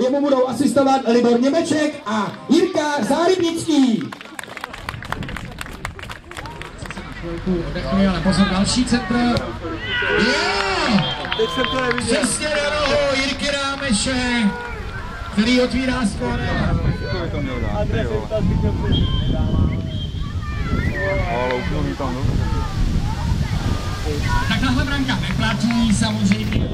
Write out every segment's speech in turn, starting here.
Jemu budou asistovat Libor Němeček a Jirka Zárybnický. Odechli, ale pozor, další centr. Přesně do rohu Jirky Rámeše, který otvírá skóre. Tak tahle branka neplatí samozřejmě.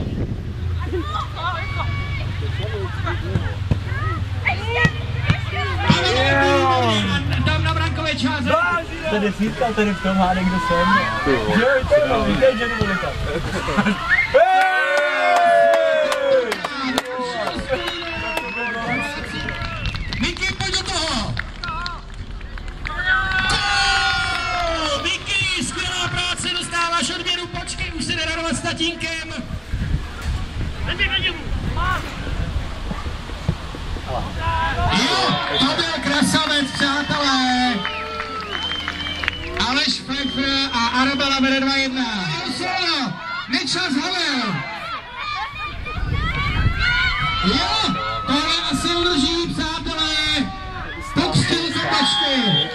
Tam na brankové čáře. Tady sítka, tady v tom hádek, kdo jsem. Jo, to víte, že nebudu tak. Miky, pojď do toho! Miky, skvělá práce, dostáváš odměnu, počkej, už se neradovat s tatínkem. Jo, to byl krasavec, přátelé. Aleš Pfeiffer a Arabela vede 2-1. Nečas Havel. Jo, tohle asi udrží, přátelé. Pokřtil z opačky.